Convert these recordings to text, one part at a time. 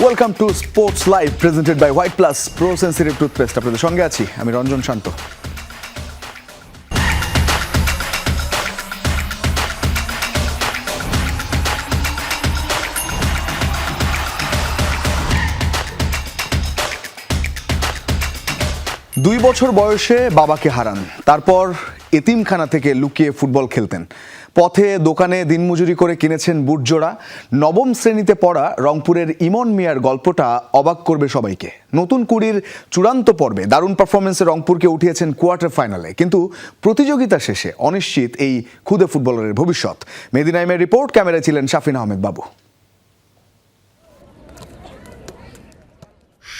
Welcome to sports live presented by White Plus Pro sensitive toothpaste. আপনাদের সঙ্গে আছি আমি রঞ্জন শান্ত। দুই বছর বয়সে বাবাকে হারান, তারপর এতিমখানা থেকে লুকিয়ে ফুটবল খেলতেন। পথে দোকানে দিনমজুরি করে কিনেছেন বুটজোড়া। নবম শ্রেণীতে পড়া রংপুরের ইমন মিয়ার গল্পটা অবাক করবে সবাইকে। নতুন কুড়ির চূড়ান্ত পর্বে দারুণ পারফরমেন্সে রংপুরকে উঠিয়েছেন কোয়ার্টার ফাইনালে, কিন্তু প্রতিযোগিতা শেষে অনিশ্চিত এই খুদে ফুটবলারের ভবিষ্যৎ। মেহেদী নাইমের রিপোর্ট, ক্যামেরায় ছিলেন শাফিন আহমেদ বাবু।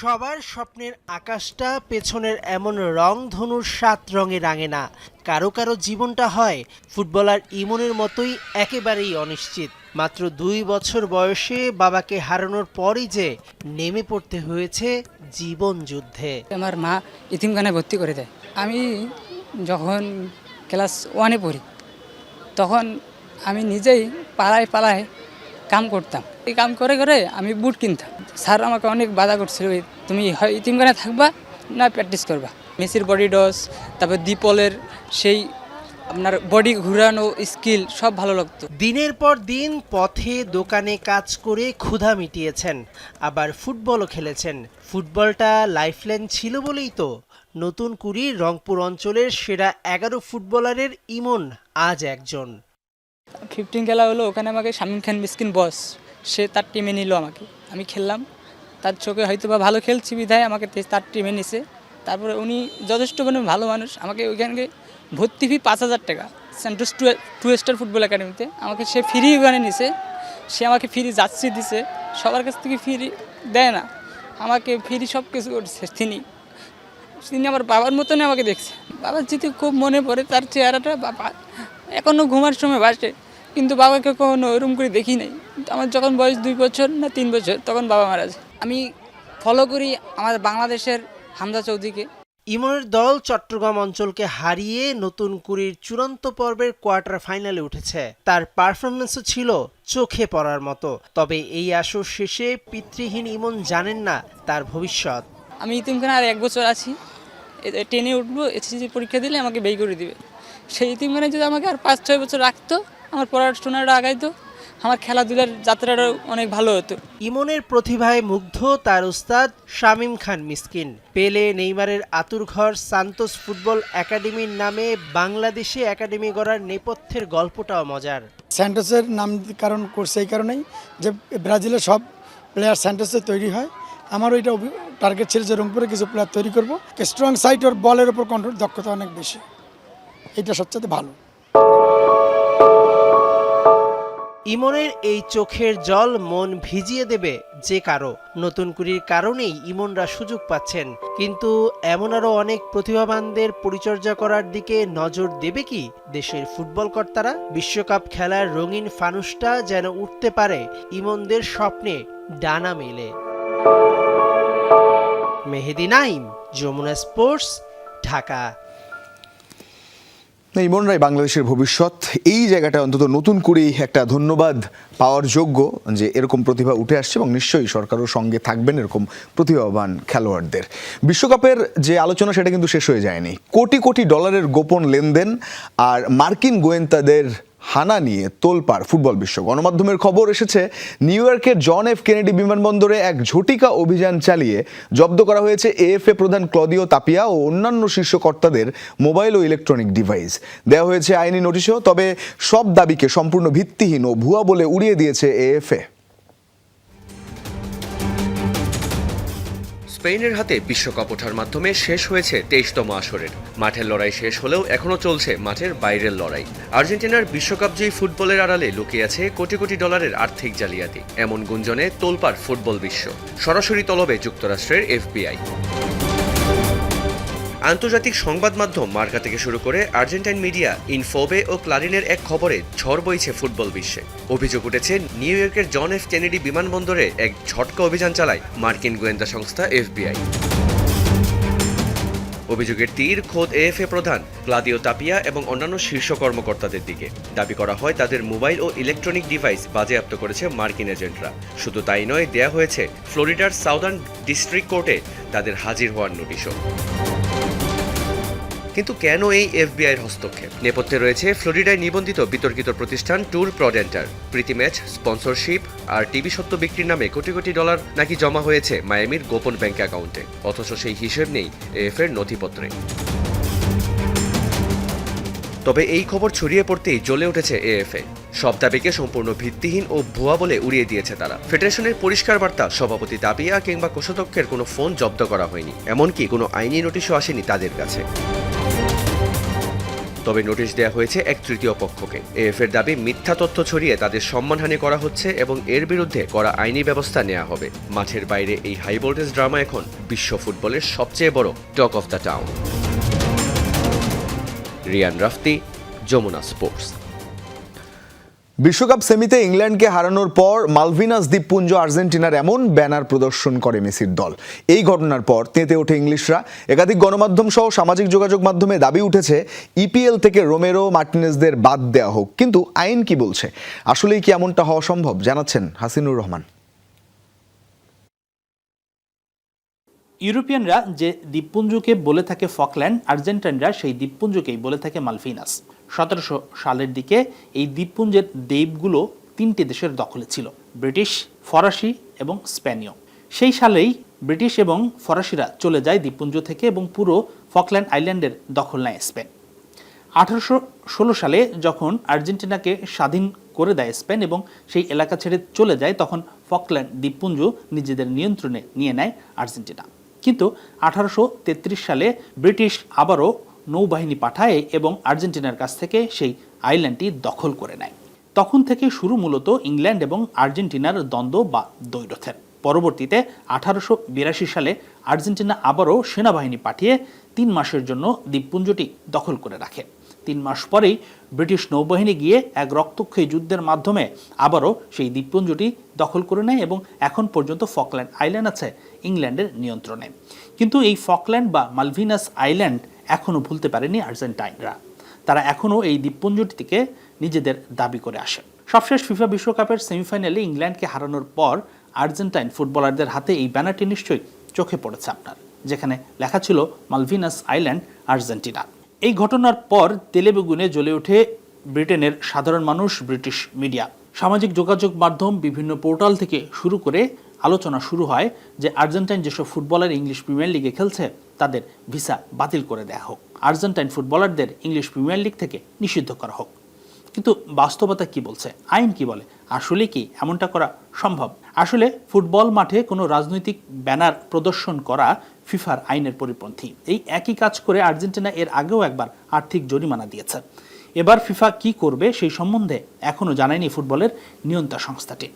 সবার স্বপ্নের আকাশটা পেছনের এমন রংধনুর 7 রঙে রাঙে না। কারো কারো জীবনটা হয় ফুটবলার ইমনের মতোই একেবারেই অনিশ্চিত। মাত্র 2 বছর বয়সে বাবাকে হারানোর পরই যে নেমে পড়তে হয়েছে জীবন যুদ্ধে। আমার মা এতিমখানায় ভর্তি করে দেয়। আমি যখন ক্লাস 1-এ পড়ি তখন আমি নিজেই পাড়ায় পাড়ায় কাম করতাম। এই কাম করে করে আমি বুট কিনতাম। স্যার আমাকে অনেক বাধা করছিল, তুমি হয় এতিমখানায় থাকবা না প্র্যাকটিস করবা। মেসির বডি ডস, তারপর দীপলের সেই আপনার বডি ঘুরানো স্কিল সব ভালো লাগতো। দিনের পর দিন পথে দোকানে কাজ করে ক্ষুধা মিটিয়েছেন, আবার ফুটবলও খেলেছেন। ফুটবলটা লাইফলাইন ছিল বলেই তো নতুন কুড়ির রংপুর অঞ্চলের সেরা 11 ফুটবলারের ইমন আজ একজন। 15 খেলা হলো, ওখানে আমাকে শামীম খান মিসকিন বস সে তার টিমে নিল আমাকে। আমি খেললাম, তার চোখে হয়তো বা ভালো খেলছি বিধায় আমাকে তার টিমে নিছে। তারপরে উনি যথেষ্ট মানে ভালো মানুষ, আমাকে ওইখানে ভর্তি ফি 5,000 টাকা সেন্টোস 2 স্টার ফুটবল একাডেমিতে আমাকে সে ফ্রি ওখানে নিছে। সে আমাকে ফ্রি জার্সি দিছে, সবার কাছ থেকে ফ্রি দেয় না, আমাকে ফ্রি সব কিছু করছে। তিনি আমার বাবার মতনই আমাকে দেখছে। বাবার যেতে খুব মনে পড়ে তার চেহারাটা। বাবা এখনও ঘুমার সময় বাসে, কিন্তু বাবাকে কখনো ওরকম করে দেখি নাই। আমার যখন বয়স 2 বছর না 3 বছর তখন বাবা মারা যায়। আমি ফলো করি আমাদের বাংলাদেশের হামজা চৌধুরীকে। ইমনের দল চট্টগ্রাম অঞ্চলকে হারিয়ে নতুন কুড়ির চূড়ান্ত পর্বের কোয়ার্টার ফাইনালে উঠেছে। তার পারফরমেন্সও ছিল চোখে পড়ার মতো। তবে এই আসর শেষে পিতৃহীন ইমন জানেন না তার ভবিষ্যৎ। আমি ইতিমখানে আর 1 বছর আছি, 10-এ উঠবো, এসএসসি পরীক্ষা দিলে আমাকে বের করে দিবে। সেই ইতিমখানে যদি আমাকে আর 5-6 বছর রাখতো, আমার পড়াশোনাটা আগাইতো, আমার খেলাধুলার যাত্রাটা অনেক ভালো হতো। ইমনের প্রতিভায় মুগ্ধ তার উস্তাদ শামীম খান মিসকিন। পেলে, নেইমারের আতুরঘর সান্তোস ফুটবল একাডেমির নামে বাংলাদেশে একাডেমি গড়ার নেপথ্যের গল্পটাও মজার। স্যান্টোসের নাম কারণ করছে এই কারণেই যে ব্রাজিলের সব প্লেয়ার স্যান্টোসে তৈরি হয়। আমার ওইটা টার্গেট ছিল যে রংপুরে কিছু প্লেয়ার তৈরি করবো। স্ট্রং সাইড ওর বলের ওপর কন্ট্রোল, দক্ষতা অনেক বেশি, এটা সবচেয়ে ভালো। ইমনের এই চোখের জল মন ভিজিয়ে দেবে যে কারো। নতুন কুড়ির কারণেই ইমনরা সুযোগ পাচ্ছেন, কিন্তু এমন আরও অনেক প্রতিভাবানদের পরিচর্যা করার দিকে নজর দেবে কি দেশের ফুটবল কর্তারা? বিশ্বকাপ খেলার রঙিন ফানুসটা যেন উঠতে পারে ইমনদের স্বপ্নে ডানা মেলে। মেহেদী নাইম, যমুনা স্পোর্টস, ঢাকা। ইমনরাই বাংলাদেশের ভবিষ্যৎ। এই জায়গাটা অন্তত নতুন করেই একটা ধন্যবাদ পাওয়ার যোগ্য যে এরকম প্রতিভা উঠে আসছে, এবং নিশ্চয়ই সরকারও সঙ্গে থাকবেন এরকম প্রতিভাবান খেলোয়াড়দের। বিশ্বকাপের যে আলোচনা সেটা কিন্তু শেষ হয়ে যায়নি। কোটি কোটি ডলারের গোপন লেনদেন আর মার্কিন গোয়েন্দাদের হানা নিয়ে তোলপাড় ফুটবল বিশ্ব। গণমাধ্যমের খবর এসেছে নিউ ইয়র্কের জন এফ কেনেডি বিমানবন্দরে এক ঝটিকা অভিযান চালিয়ে জব্দ করা হয়েছে এএফএ প্রধান ক্লদিও তাপিয়া ও অন্যান্য শীর্ষ কর্তাদের মোবাইল ও ইলেকট্রনিক ডিভাইস। দেওয়া হয়েছে আইনি নোটিশও, তবে সব দাবিকে সম্পূর্ণ ভিত্তিহীন ও ভুয়া বলে উড়িয়ে দিয়েছে এএফএ। স্পেনের হাতে বিশ্বকাপ ওঠার মাধ্যমে শেষ হয়েছে 23তম আসরের। মাঠের লড়াই শেষ হলেও এখনও চলছে মাঠের বাইরের লড়াই। আর্জেন্টিনার বিশ্বকাপজয়ী ফুটবলের আড়ালে লুকিয়ে আছে কোটি কোটি ডলারের আর্থিক জালিয়াতি। এমন গুঞ্জনে তোলপাড় ফুটবল বিশ্ব। সরাসরি তলবে যুক্তরাষ্ট্রের এফবিআই। আন্তর্জাতিক সংবাদ মাধ্যম মার্কা থেকে শুরু করে আর্জেন্টাইন মিডিয়া, ইনফোবে ও ক্লারিনের এক খবরে ঝড় বইছে ফুটবল বিশ্বে। অভিযোগ উঠেছে নিউ ইয়র্কের জন এফ কেনেডি বিমানবন্দরে এক ঝটকা অভিযান চালায় মার্কিন গোয়েন্দা সংস্থা এফবিআই। অভিযোগের তীর খোদ এএফএ প্রধান ক্লাদিও তাপিয়া এবং অন্যান্য শীর্ষ কর্মকর্তাদের দিকে। দাবি করা হয় তাদের মোবাইল ও ইলেকট্রনিক ডিভাইস বাজেয়াপ্ত করেছে মার্কিন এজেন্টরা। শুধু তাই নয়, দেয়া হয়েছে ফ্লোরিডার সাউদার্ন ডিস্ট্রিক্ট কোর্টে তাদের হাজির হওয়ার নোটিশও। কিন্তু কেন এই এফবিআইয়ের হস্তক্ষেপ? নেপথ্যে রয়েছে ফ্লোরিডায় নিবন্ধিত বিতর্কিত প্রতিষ্ঠান ট্যুর প্রডেন্টার। প্রীতি ম্যাচ, স্পন্সরশিপ আর টিভি সত্ত্ব বিক্রির নামে কোটি কোটি ডলার নাকি জমা হয়েছে মায়ামির গোপন ব্যাংক অ্যাকাউন্টে, অথচ সেই হিসেব নেই এএফের নথিপত্রে। তবে এই খবর ছড়িয়ে পড়তেই জ্বলে উঠেছে এএফএ। সব দাবিকে সম্পূর্ণ ভিত্তিহীন ও ভুয়া বলে উড়িয়ে দিয়েছে তারা। ফেডারেশনের পরিষ্কার বার্তা, সভাপতি তাপিয়া কিংবা কোষাধ্যক্ষের কোনো ফোন জব্দ করা হয়নি, এমনকি কোনো আইনি নোটিশও আসেনি তাদের কাছে। তবে নোটিশ দেওয়া হয়েছে এক তৃতীয় পক্ষকে। এএফের দাবি মিথ্যা তথ্য ছড়িয়ে তাদের সম্মানহানি করা হচ্ছে এবং এর বিরুদ্ধে কড়া আইনি ব্যবস্থা নেওয়া হবে। মাঠের বাইরে এই হাই ভোল্টেজ ড্রামা এখন বিশ্ব ফুটবলের সবচেয়ে বড় talk of the town. Rian Rafti, Jamuna sports. বিশ্বকাপ সেমিতে ইংল্যান্ডকে হারানোর পর মালভিনাস দ্বীপপুঞ্জ আর্জেন্টিনার এমন ব্যানার প্রদর্শন করে মেসির দল। এই ঘটনার পর তেতে ওঠে ইংলিশরা। একাধিক গণমাধ্যম সহ সামাজিক যোগাযোগ মাধ্যমে দাবি উঠেছে ইপিএল থেকে রোমেরো মার্টিনেজদের বাদ দেওয়া হোক। কিন্তু আইন কি বলছে? আসলেই কি এমনটা হওয়া সম্ভব? জানাচ্ছেন হাসিনুর রহমান। ইউরোপিয়ানরা যে দ্বীপপুঞ্জকে বলে থাকে ফকল্যান্ড, আর্জেন্টাইনরা সেই দ্বীপপুঞ্জকেই বলে থাকে মালভিনাস। 1700 সালের দিকে এই দ্বীপপুঞ্জের দ্বীপগুলো 3টি দেশের দখলে ছিল, ব্রিটিশ, ফরাসি এবং স্পেনীয়। সেই সালেই ব্রিটিশ এবং ফরাসিরা চলে যায় দ্বীপপুঞ্জ থেকে এবং পুরো ফকল্যান্ড আইল্যান্ডের দখল নেয় স্পেন। 1816 সালে যখন আর্জেন্টিনাকে স্বাধীন করে দেয় স্পেন এবং সেই এলাকা ছেড়ে চলে যায়, তখন ফকল্যান্ড দ্বীপপুঞ্জ নিজেদের নিয়ন্ত্রণে নিয়ে নেয় আর্জেন্টিনা। কিন্তু 1833 সালে ব্রিটিশ আবারও নৌবাহিনী পাঠায় এবং আর্জেন্টিনার কাছ থেকে সেই আইল্যান্ডটি দখল করে নেয়। তখন থেকে শুরু মূলত ইংল্যান্ড এবং আর্জেন্টিনার দ্বন্দ্ব বা দ্বৈরথের। পরবর্তীতে 1882 সালে আর্জেন্টিনা আবারও সেনাবাহিনী পাঠিয়ে 3 মাসের জন্য দ্বীপপুঞ্জটি দখল করে রাখে। 3 মাস পরেই ব্রিটিশ নৌবাহিনী গিয়ে এক রক্তক্ষয়ী যুদ্ধের মাধ্যমে আবারও সেই দ্বীপপুঞ্জটি দখল করে নেয় এবং এখন পর্যন্ত ফকল্যান্ড আইল্যান্ড আছে ইংল্যান্ডের নিয়ন্ত্রণে। কিন্তু এই ফকল্যান্ড বা মালভিনাস আইল্যান্ড এখনও ভুলতে পারেনি আর্জেন্টাইনরা। তারা এখনও এই দ্বীপপুঞ্জটিকে নিজেদের দাবি করে আসে। সবশেষ ফিফা বিশ্বকাপের সেমিফাইনালে ইংল্যান্ডকে হারানোর পর আর্জেন্টাইন ফুটবলারদের হাতে এই ব্যানারটি নিশ্চয়ই চোখে পড়েছে আপনার, যেখানে লেখা ছিল মালভিনাস আইল্যান্ড আর্জেন্টিনা। এই ঘটনার পর তেলেবেগুনে জ্বলে ওঠে ব্রিটেনের সাধারণ মানুষ, ব্রিটিশ মিডিয়া, সামাজিক যোগাযোগ মাধ্যম, বিভিন্ন পোর্টাল থেকে শুরু করে আলোচনা শুরু হয় যে আর্জেন্টাইন যেসব ফুটবলার ইংলিশ প্রিমিয়ার লিগে খেলছে তাদের ভিসা বাতিল করে দেওয়া হোক, আর্জেন্টাইন ফুটবলারদের ইংলিশ প্রিমিয়ার লিগ থেকে নিষিদ্ধ করা হোক। কিন্তু বাস্তবতা কি বলছে? আইন কি বলে? আসলে কি এমনটা করা সম্ভব? আসলে ফুটবল মাঠে কোনো রাজনৈতিক ব্যানার প্রদর্শন করা ফিফার আইনের পরিপন্থী। এই একই কাজ করে আর্জেন্টিনা এর আগেও একবার আর্থিক জরিমানা দিয়েছে। এবার ফিফা কি করবে সেই সম্বন্ধে এখনও জানায়নি ফুটবলের নিয়ন্ত্রণ সংস্থাটি।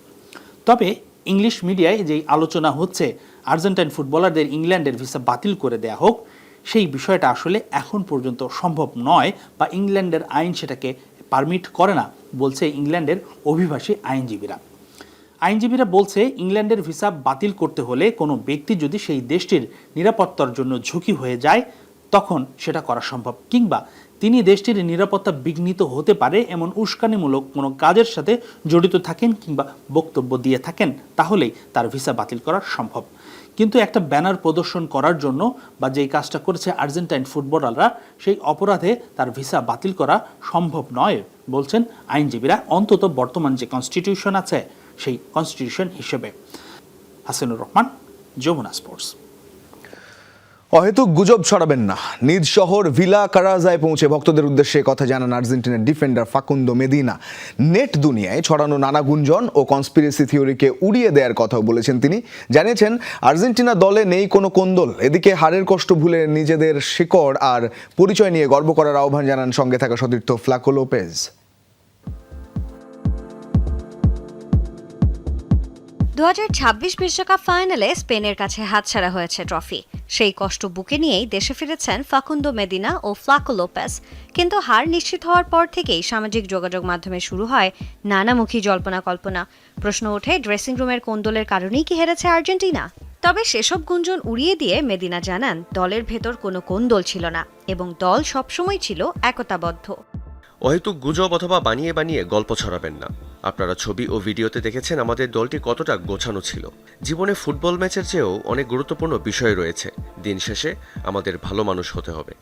তবে ইংলিশ মিডিয়ায় যেই আলোচনা হচ্ছে আর্জেন্টাইন ফুটবলারদের ইংল্যান্ডের ভিসা বাতিল করে দেয়া হোক, সেই বিষয়টা আসলে এখন পর্যন্ত সম্ভব নয় বা ইংল্যান্ডের আইন সেটাকে পারমিট করে না, বলছে ইংল্যান্ডের অভিবাসী আইনজীবীরা। আইনজীবীরা বলছে ইংল্যান্ডের ভিসা বাতিল করতে হলে কোনো ব্যক্তি যদি সেই দেশটির নিরাপত্তার জন্য ঝুঁকি হয়ে যায় তখন সেটা করা সম্ভব, কিংবা তিনি দেশটির নিরাপত্তা বিঘ্নিত হতে পারে এমন উস্কানিমূলক কোনো কাজের সাথে জড়িত থাকেন কিংবা বক্তব্য দিয়ে থাকেন, তাহলেই তার ভিসা বাতিল করা সম্ভব। কিন্তু একটা ব্যানার প্রদর্শন করার জন্য বা যেই কাজটা করেছে আর্জেন্টাইন ফুটবলাররা, সেই অপরাধে তার ভিসা বাতিল করা সম্ভব নয় বলছেন আইনজীবীরা, অন্তত বর্তমান যে কনস্টিটিউশন আছে সেই কনস্টিটিউশন হিসেবে। হাসিনুর রহমান, যমুনা স্পোর্টস। অহেতুক গুজব ছড়াবেন না। নিজ শহর ভিলা কারাজায় পৌঁছে ভক্তদের উদ্দেশ্যে কথা জানান আর্জেন্টিনার ডিফেন্ডার ফাকুন্দো মেদিনা। নেট দুনিয়ায় ছড়ানো নানা গুঞ্জন ও কনস্পিরেসি থিওরিকে উড়িয়ে দেওয়ার কথাও বলেছেন তিনি। জানিয়েছেন আর্জেন্টিনা দলে নেই কোনো কোন্দল। এদিকে হারের কষ্ট ভুলে নিজেদের শিকড় আর পরিচয় নিয়ে গর্ব করার আহ্বান জানান সঙ্গে থাকা সতীর্থ ফ্লাকো লোপেজ। 2026 বিশ্বকাপ ফাইনালে স্পেনের কাছে হাতছাড়া হয়েছে ট্রফি। সেই কষ্ট বুকে নিয়েই দেশে ফিরেছেন ফাকুন্দো মেদিনা ও ফ্লাকো লোপেজ। কিন্তু হার নিশ্চিত হওয়ার পর থেকেই সামাজিক যোগাযোগ মাধ্যমে শুরু হয় নানামুখী জল্পনা কল্পনা। প্রশ্ন ওঠে, ড্রেসিং রুমের কোন্দলের কারণেই কি হেরেছে আর্জেন্টিনা? তবে সেসব গুঞ্জন উড়িয়ে দিয়ে মেদিনা জানান দলের ভেতর কোনো কোন্দল ছিল না এবং দল সবসময় ছিল একতাবদ্ধ। অহেতুক গুজব অথবা বানিয়ে বানিয়ে গল্প ছড়াবেন না। আপনারা ছবি ও ভিডিওতে দেখেছেন আমাদের দলটি কতটা গোছানো ছিল। জীবনে ফুটবল ম্যাচের চেয়েও অনেক গুরুত্বপূর্ণ বিষয় রয়েছে। দিন শেষে আমাদের ভালো মানুষ হতে হবে।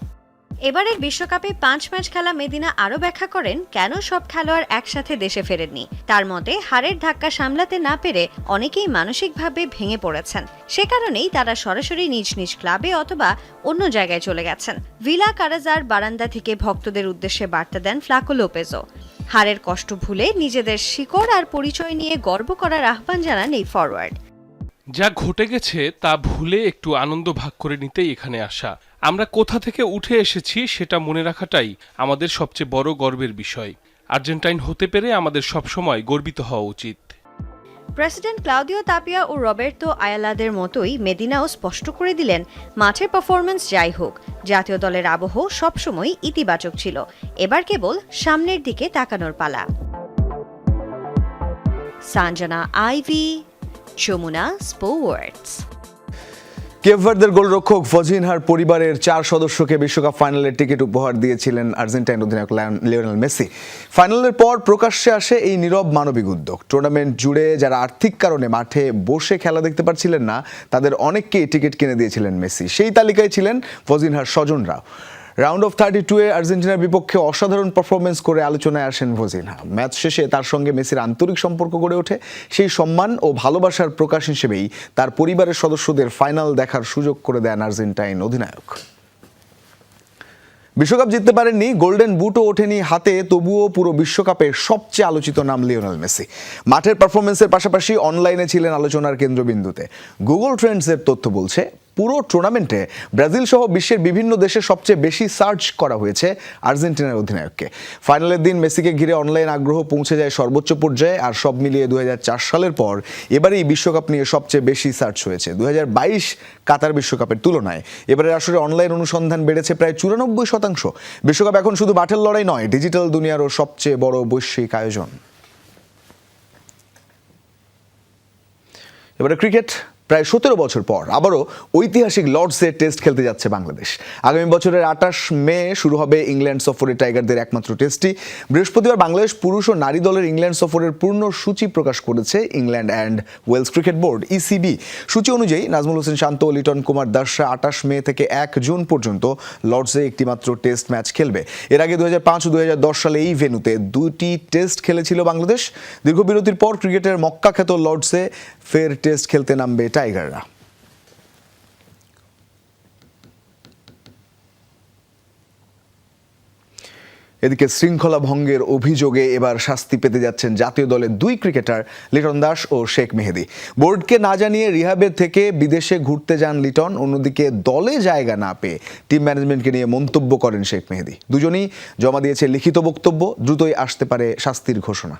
এবারের বিশ্বকাপে 5 ম্যাচ খেলা মেদিনা আরও ব্যাখ্যা করেন কেন সব খেলোয়াড় একসাথে দেশে ফেরেননি। তার মতে হারের ধাক্কা সামলাতে না পেরে অনেকেই মানসিকভাবে ভেঙে পড়েছেন। সে কারণেই তারা সরাসরি নিজ নিজ ক্লাবে অথবা অন্য জায়গায় চলে গেছেন। ভিলা কারাজার বারান্দা থেকে ভক্তদের উদ্দেশ্যে বার্তা দেন ফ্লাকো লোপেজও। হারের কষ্ট ভুলে নিজেদের শিকড় আর পরিচয় নিয়ে গর্ব করার আহ্বান জানান এই ফরওয়ার্ড। যা ঘটে গেছে তা ভুলে একটু আনন্দ ভাগ করে নিতেই এখানে আসা। আমরা কোথা থেকে উঠে এসেছি সেটা মনে রাখাটাই আমাদের সবচেয়ে বড় গর্বের বিষয়। আর্জেন্টাইন হতে পেরে আমাদের সবসময় গর্বিত হওয়া উচিত। প্রেসিডেন্ট ক্লাউদিও তাপিয়া ও রবের্তো আয়ালাদের মতোই মেদিনাও স্পষ্ট করে দিলেন মাঠের পারফরম্যান্স যাই হোক, জাতীয় দলের আবহ সবসময় ইতিবাচক ছিল। এবার কেবল সামনের দিকে তাকানোর পালা। সানজানা আইভি, যমুনা স্পোর্টস। কেপ ভার্দের গোলরক্ষক ফজিনহার পরিবারের 4 সদস্যকে বিশ্বকাপ ফাইনালের টিকিট উপহার দিয়েছিলেন আর্জেন্টাইন অধিনায়ক লিওনেল মেসি। ফাইনালের পর প্রকাশ্যে আসে এই নীরব মানবিক উদ্যোগ। টুর্নামেন্ট জুড়ে যারা আর্থিক কারণে মাঠে বসে খেলা দেখতে পারছিলেন না, তাদের অনেককেই টিকিট কিনে দিয়েছিলেন মেসি। সেই তালিকায় ছিলেন ফজিনহার স্বজনরাও। রাউন্ড অফ 32-এ আর্জেন্টিনার বিপক্ষে অসাধারণ পারফরমেন্স করে আলোচনায় আসেন ফজিনহা। ম্যাচ শেষে তার সঙ্গে মেসির আন্তরিক সম্পর্ক গড়ে ওঠে। সেই সম্মান ও ভালোবাসার প্রকাশ হিসেবেই তার পরিবারের সদস্যদের ফাইনাল দেখার সুযোগ করে দেন আর্জেন্টাইন অধিনায়ক। বিশ্বকাপ জিততে পারেননি, গোল্ডেন বুটও ওঠেনি হাতে, তবুও পুরো বিশ্বকাপে সবচেয়ে আলোচিত নাম লিওনেল মেসি। মাঠের পারফরমেন্সের পাশাপাশি অনলাইনে ছিলেন আলোচনার কেন্দ্রবিন্দুতে। গুগল ট্রেন্ডসের তথ্য বলছে পুরো টুর্নামেন্টে ব্রাজিল সহ বিশ্বের বিভিন্ন দেশে সবচেয়ে বেশি সার্চ করা হয়েছে আর্জেন্টিনার অধিনায়ককে। ফাইনালের দিন মেসিকে ঘিরে অনলাইন আগ্রহ পৌঁছে যায় সর্বোচ্চ পর্যায়ে। আর সব মিলিয়ে 2004 সালের পর এবারেই বিশ্বকাপ নিয়ে সবচেয়ে বেশি সার্চ হয়েছে 2022 কাতার বিশ্বকাপের তুলনায়। এবারের আসলে অনলাইন অনুসন্ধান বেড়েছে প্রায় 94%। বিশ্বকাপ এখন শুধু মাঠের লড়াই নয়, ডিজিটাল দুনিয়ারও সবচেয়ে বড় বৈশ্বিক আয়োজন। এবারে ক্রিকেট। প্রায় 17 বছর পর আবারও ঐতিহাসিক লর্ডসে টেস্ট খেলতে যাচ্ছে বাংলাদেশ। আগামী বছরের 28 মে শুরু হবে ইংল্যান্ড সফরে টাইগারদের একমাত্র টেস্টটি। বৃহস্পতিবার বাংলাদেশ পুরুষ ও নারী দলের ইংল্যান্ড সফরের পূর্ণ সূচি প্রকাশ করেছে England and Wales cricket board ECB. সূচি অনুযায়ী নাজমুল হোসেন শান্ত ও লিটন কুমার দাসরা 28 মে থেকে 1 জুন পর্যন্ত লর্ডসে একটিমাত্র টেস্ট ম্যাচ খেলবে। এর আগে 2005 ও 2010 সালে এই ভেন্যুতে 2টি টেস্ট খেলেছিল বাংলাদেশ। দীর্ঘ বিরতির পর ক্রিকেটের মক্কা খ্যাত লর্ডসে ফের টেস্ট খেলতে নামবে টাইগাররা। এদিকে শৃঙ্খলা ভঙ্গের অভিযোগে এবার শাস্তি পেতে যাচ্ছেন জাতীয় দলের 2 ক্রিকেটার লিটন দাস ও শেখ মেহেদী। বোর্ডকে না জানিয়ে রিহাবে থেকে বিদেশে ঘুরতে যান লিটন। অন্যদিকে দলে জায়গা না পেয়ে টিম ম্যানেজমেন্টকে নিয়ে মন্তব্য করেন শেখ মেহেদী। দুজনেই জমা দিয়েছে লিখিত বক্তব্য। দ্রুতই আসতে পারে শাস্তির ঘোষণা।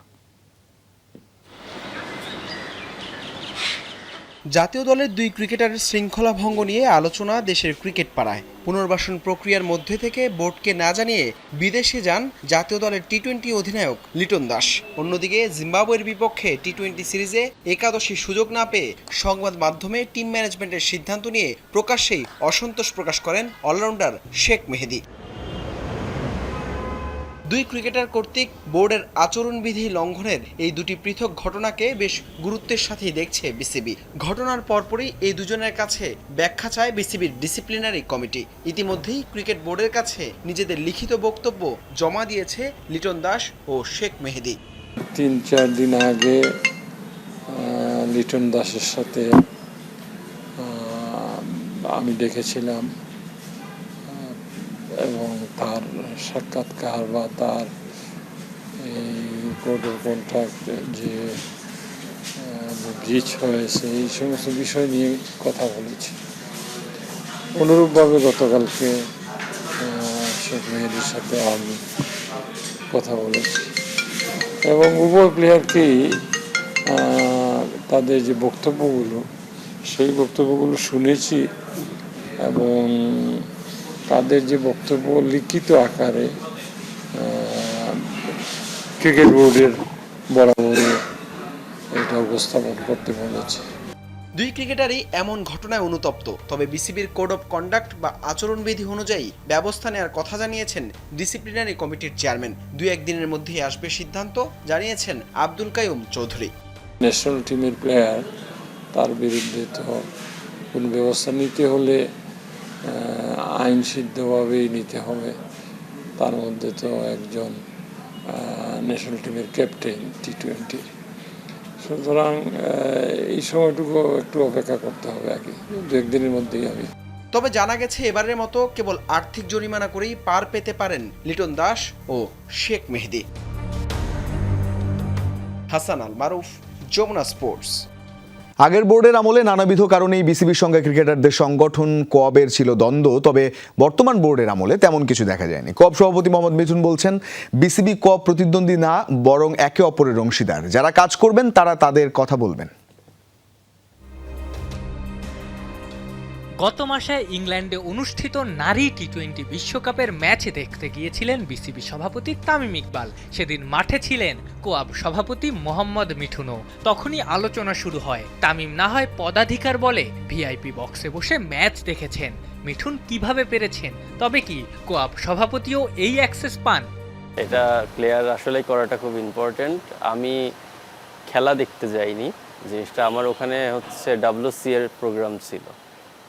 জাতীয় দলের 2 ক্রিকেটারের শৃঙ্খলা ভঙ্গ নিয়ে আলোচনা দেশের ক্রিকেট পাড়ায়। পুনর্বাসন প্রক্রিয়ার মধ্যে থেকে বোর্ডকে না জানিয়ে বিদেশে যান জাতীয় দলের টি-20 অধিনায়ক লিটন দাস। অন্যদিকে জিম্বাবুয়ের বিপক্ষে টি-20 সিরিজে একাদশী সুযোগ না পেয়ে সংবাদ মাধ্যমে টিম ম্যানেজমেন্টের সিদ্ধান্ত নিয়ে প্রকাশ্যেই অসন্তোষ প্রকাশ করেন অলরাউন্ডার শেখ মেহেদী। 2 ক্রিকেটার কর্তৃক বোর্ডের আচরণবিধি লঙ্ঘনের এই 2টি পৃথক ঘটনাকে বেশ গুরুত্বের সাথেই দেখছে বিসিবি। ঘটনার পরপরই এই দুজনের কাছে ব্যাখ্যা চায় বিসিবির ডিসিপ্লিনারি কমিটি। ইতিমধ্যেই ক্রিকেট বোর্ডের কাছে নিজেদের লিখিত বক্তব্য জমা দিয়েছে লিটন দাস ও শেখ মেহেদী। 3-4 দিন আগে লিটন দাসের সাথে আমি দেখেছিলাম এবং তার সাক্ষাৎকার বা তার এই কোডের কন্ট্রাক্ট যে ব্রিচ হয়েছে এই সমস্ত বিষয় নিয়ে কথা বলেছি। অনুরূপভাবে গতকালকে শেখ মেহেদীর সাথে আমি কথা বলেছি এবং উভয় প্লেয়ারকেই তাদের যে বক্তব্যগুলো সেই বক্তব্যগুলো শুনেছি এবং তাদের যে বক্তব্য লিখিত আকারে ক্রিকেট বোর্ডের বরাবরে এটা উপস্থাপন করতে বলেছে। দুই ক্রিকেটারই এমন ঘটনায় অনুতপ্ত। তবে বিসিবির কোড অফ কন্ডাক্ট বা আচরণবিধি অনুযায়ী ব্যবস্থা নেওয়ার কথা জানিয়েছেন ডিসিপ্লিনারি কমিটির চেয়ারম্যান। 2-1 দিনের মধ্যেই আসবে সিদ্ধান্ত, জানিয়েছেন আব্দুল কাইয়ুম চৌধুরী। ন্যাশনাল টিমের প্লেয়ার, তার বিরুদ্ধে তো কোনো ব্যবস্থা নিতে হলে আইন সিদ্ধভাবেই নিতে হবে। তার মধ্যে তো একজন ন্যাশনাল টিমের ক্যাপ্টেন T20, সুতরাং এই সময়টুকু একটু অপেক্ষা করতে হবে আগে, 2-1 দিনের মধ্যেই হবে। তবে জানা গেছে এবারের মতো কেবল আর্থিক জরিমানা করেই পার পেতে পারেন লিটন দাস ও শেখ মেহেদী। হাসান আল মারুফ, যমুনা স্পোর্টস। আগের বোর্ডের আমলে নানাবিধ কারণেই বিসিবির সঙ্গে ক্রিকেটারদের সংগঠন কোঅবের ছিল দ্বন্দ্ব, তবে বর্তমান বোর্ডের আমলে তেমন কিছু দেখা যায়নি। কোঅব সভাপতি মোহাম্মদ মিঠুন বলছেন, বিসিবি কোঅব প্রতিদ্বন্দ্বী না, বরং একে অপরের অংশীদার। যারা কাজ করবেন তারা তাদের কথা বলবেন। গত মাসে ইংল্যান্ডে অনুষ্ঠিত নারী টি20 বিশ্বকাপের ম্যাচ দেখতে গিয়েছিলেন বিসিবি সভাপতি তামিম ইকবাল। সেদিন মাঠে ছিলেন কোঅব সভাপতি মোহাম্মদ মিঠুনও। তখনই আলোচনা শুরু হয়। তামিম না হয় পদাধিকার বলে ভিআইপি বক্সে বসে ম্যাচ দেখেছেন, মিঠুন কিভাবে পেরেছেন? তবে কি কোঅব সভাপতিও এই অ্যাক্সেস পান? এটা প্লেয়ার আসলে করাটা খুব ইম্পর্টেন্ট। আমি খেলা দেখতে যাইনি, জিনিসটা আমার ওখানে হচ্ছে WC এর প্রোগ্রাম ছিল,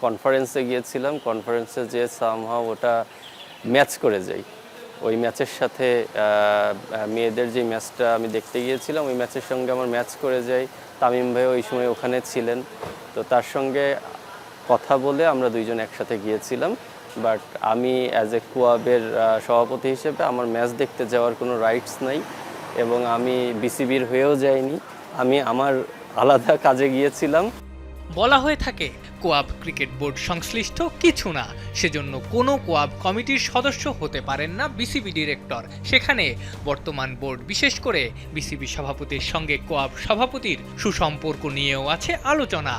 কনফারেন্সে গিয়েছিলাম। কনফারেন্সে যে সামহাও ওটা ম্যাচ করে যাই, ওই ম্যাচের সাথে মেয়েদের যে ম্যাচটা আমি দেখতে গিয়েছিলাম ওই ম্যাচের সঙ্গে আমার ম্যাচ করে যাই। তামিম ভাই ওই সময় ওখানে ছিলেন, তো তার সঙ্গে কথা বলে আমরা দুইজন একসাথে গিয়েছিলাম। বাট আমি অ্যাজ এ কোঅবের সভাপতি হিসেবে আমার ম্যাচ দেখতে যাওয়ার কোনো রাইটস নাই, এবং আমি বিসিবির হয়েও যাইনি, আমি আমার আলাদা কাজে গিয়েছিলাম। বলা হয়ে থাকে কোঅব ক্রিকেট বোর্ড সংশ্লিষ্ট কিছু না, সেজন্য কোনো কোঅব কমিটির সদস্য হতে পারেন না বিসিবি ডিরেক্টর। সেখানে বর্তমান বোর্ড, বিশেষ করে বিসিবি সভাপতির সঙ্গে কোঅব সভাপতির সুসম্পর্ক নিয়েও আছে আলোচনা।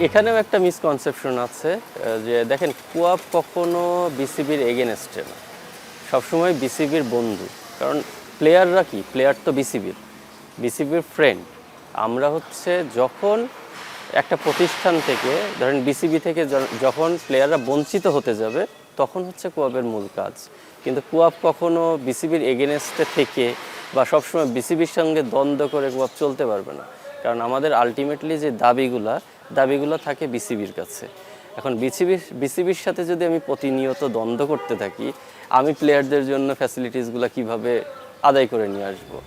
এখানেও একটা মিসকনসেপশন আছে যে দেখেন, কোঅব কখনো বিসিবির এগেনস্টে না, সবসময় বিসিবির বন্ধু। কারণ প্লেয়াররা কি, প্লেয়ার তো বিসিবির ফ্রেন্ড। আমরা হচ্ছে যখন একটা প্রতিষ্ঠান থেকে, ধরেন বিসিবি থেকে যখন প্লেয়াররা বঞ্চিত হতে যাবে, তখন হচ্ছে কোঅবের মূল কাজ। কিন্তু কোঅব কখনো বিসিবির এগেনস্টে থেকে বা সবসময় বিসিবির সঙ্গে দ্বন্দ্ব করে কোঅব চলতে পারবে না। কারণ আমাদের আলটিমেটলি যে দাবিগুলো থাকে বিসিবির কাছে। এখন বিসিবির সাথে যদি আমি প্রতিনিয়ত দ্বন্দ্ব করতে থাকি, আমি প্লেয়ারদের জন্য ফ্যাসিলিটিসগুলো কিভাবে আদায় করে নিয়ে আসবো?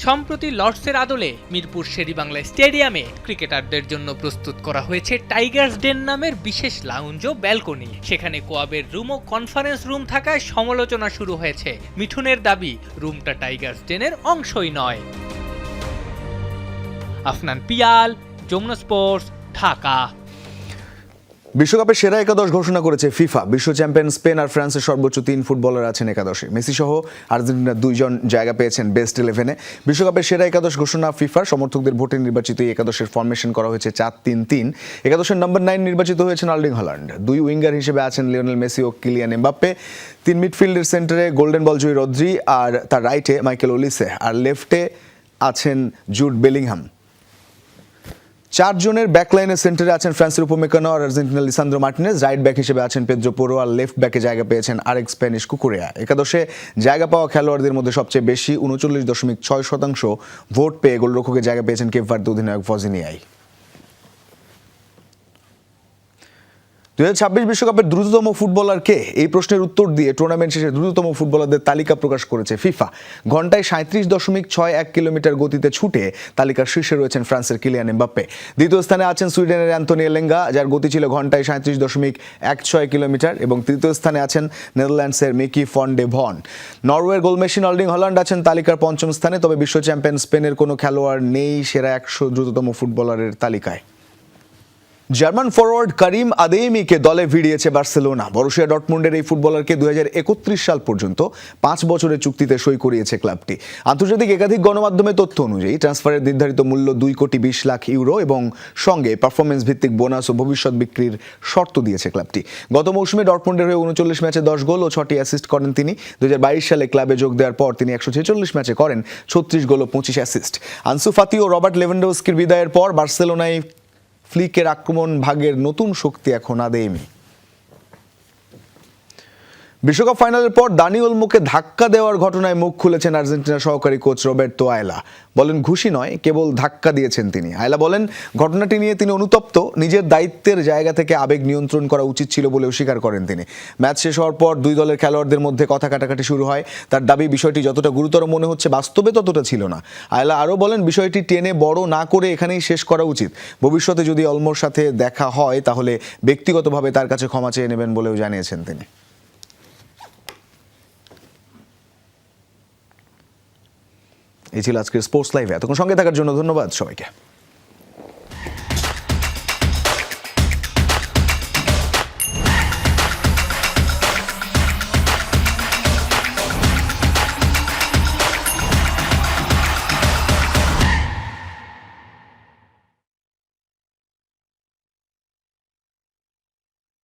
সম্প্রতি লর্ডসের আদলে মিরপুর শেরেবাংলা স্টেডিয়ামে ক্রিকেটারদের জন্য প্রস্তুত করা হয়েছে টাইগার্স ডেন নামের বিশেষ লাউঞ্জ ও ব্যালকনি। সেখানে কোঅবের রুম ও কনফারেন্স রুম থাকায় সমালোচনা শুরু হয়েছে। মিঠুনের দাবি, রুমটা টাইগার্স ডেনের অংশই নয়। আফনান পিয়াল, যমুনা স্পোর্টস, ঢাকা। বিশ্বকাপের সেরা একাদশ ঘোষণা করেছে ফিফা। বিশ্ব চ্যাম্পিয়ন স্পেন আর ফ্রান্সের সর্বোচ্চ 3 ফুটবলার আছেন একাদশে। মেসি সহ আর্জেন্টিনার 2 জন জায়গা পেয়েছেন বেস্ট 11-এ। বিশ্বকাপের সেরা একাদশ ঘোষণা ফিফার। সমর্থকদের ভোটে নির্বাচিত এই একাদশের ফরমেশন করা হয়েছে 4-3-3। একাদশের নাম্বার 9 নির্বাচিত হয়েছেন আর্লিং হল্যান্ড। 2 উইঙ্গার হিসেবে আছেন লিওনেল মেসি ও কিলিয়ান এমবাপ্পে। 3 মিডফিল্ডের সেন্টারে গোল্ডেন বল জয়ী রদ্রি, আর তার রাইটে মাইকেল ওলিসে, আর লেফটে আছেন জুড বেলিংহাম। 4 জনের ব্যাকলাইনের সেন্টারে আছেন ফ্রান্সের উপমেকানো আর আর্জেন্টিনার লিসান্দ্রো মার্টিনেজ। রাইট ব্যাক হিসেবে আছেন পেদ্রো পোরো, আর লেফট ব্যাকে জায়গা পেয়েছেন আরেক স্প্যানিশ কুকুরেয়া। একাদশে জায়গা পাওয়া খেলোয়াড়দের মধ্যে সবচেয়ে বেশি 39.6% ভোট পেয়ে গোলরক্ষকের জায়গা পেয়েছেন কেপ ভার্দে অধিনায়ক ভজিনিয়াই। 2026 বিশ্বকাপের দ্রুততম ফুটবলার কে? এই প্রশ্নের উত্তর দিয়ে টুর্নামেন্ট শেষে দ্রুততম ফুটবলারদের তালিকা প্রকাশ করেছে ফিফা। ঘন্টায় 37.61 কিলোমিটার গতিতে ছুটে তালিকার শীর্ষে রয়েছেন ফ্রান্সের কিলিয়ান এমবাপ্পে। দ্বিতীয় স্থানে আছেন সুইডেনের অ্যান্তনি এলেঙ্গা, যার গতি ছিল ঘন্টায় 37.16 কিলোমিটার, এবং তৃতীয় স্থানে আছেন নেদারল্যান্ডসের মিকি ফন ডে ভন। নরওয়ের গোলমেশিন আর্লিং হল্যান্ড আছেন তালিকার 5ম স্থানে। তবে বিশ্ব চ্যাম্পিয়ন স্পেনের কোনো খেলোয়াড় নেই সেরা 100 দ্রুততম ফুটবলারের তালিকায়। জার্মান ফরওয়ার্ড কারিম আদেইমিকে দলে ভিড়িয়েছে বার্সেলোনা। বরুসিয়া ডর্টমুন্ডের এই ফুটবলারকে 2031 সাল পর্যন্ত 5 বছরের চুক্তিতে সই করিয়েছে ক্লাবটি। আন্তর্জাতিক একাধিক গণমাধ্যমের তথ্য অনুযায়ী ট্রান্সফারের নির্ধারিত মূল্য 2,20,00,000 ইউরো এবং সঙ্গে পারফরমেন্স ভিত্তিক বোনাস ও ভবিষ্যৎ বিক্রির শর্ত দিয়েছে ক্লাবটি। গত মৌসুমে ডর্টমুন্ডের হয়ে 39 ম্যাচে 10 গোল ও 6টি অ্যাসিস্ট করেন তিনি। 2022 সালে ক্লাবে যোগ দেওয়ার পর তিনি 146 ম্যাচে করেন 36 গোল ও 25 অ্যাসিস্ট। আনসু ফাতি ও রবার্ট লেভানডোস্কির বিদায়ের পর বার্সেলোনায় ফ্লিকের আক্রমণ ভাগের নতুন শক্তি এখন আদেমি। বিশ্বকাপ ফাইনালের পর দানি ওলমোকে ধাক্কা দেওয়ার ঘটনায় মুখ খুলেছেন আর্জেন্টিনার সহকারী কোচ রবের্তো আয়লা। বলেন ঘুষি নয়, কেবল ধাক্কা দিয়েছেন তিনি। আয়লা বলেন ঘটনাটি নিয়ে তিনি অনুতপ্ত, নিজের দায়িত্বের জায়গা থেকে আবেগ নিয়ন্ত্রণ করা উচিত ছিল বলেও স্বীকার করেন তিনি। ম্যাচ শেষ হওয়ার পর দুই দলের খেলোয়াড়দের মধ্যে কথা কাটাকাটি শুরু হয়। তার দাবি বিষয়টি যতটা গুরুতর মনে হচ্ছে বাস্তবে ততটা ছিল না। আয়লা আরও বলেন বিষয়টি টেনে বড় না করে এখানেই শেষ করা উচিত। ভবিষ্যতে যদি অলমোর সাথে দেখা হয় তাহলে ব্যক্তিগতভাবে তার কাছে ক্ষমা চেয়ে নেবেন বলেও জানিয়েছেন তিনি। এই ছিল আজকের স্পোর্টস লাইভে। এতক্ষণ সঙ্গে থাকার জন্য ধন্যবাদ সবাইকে।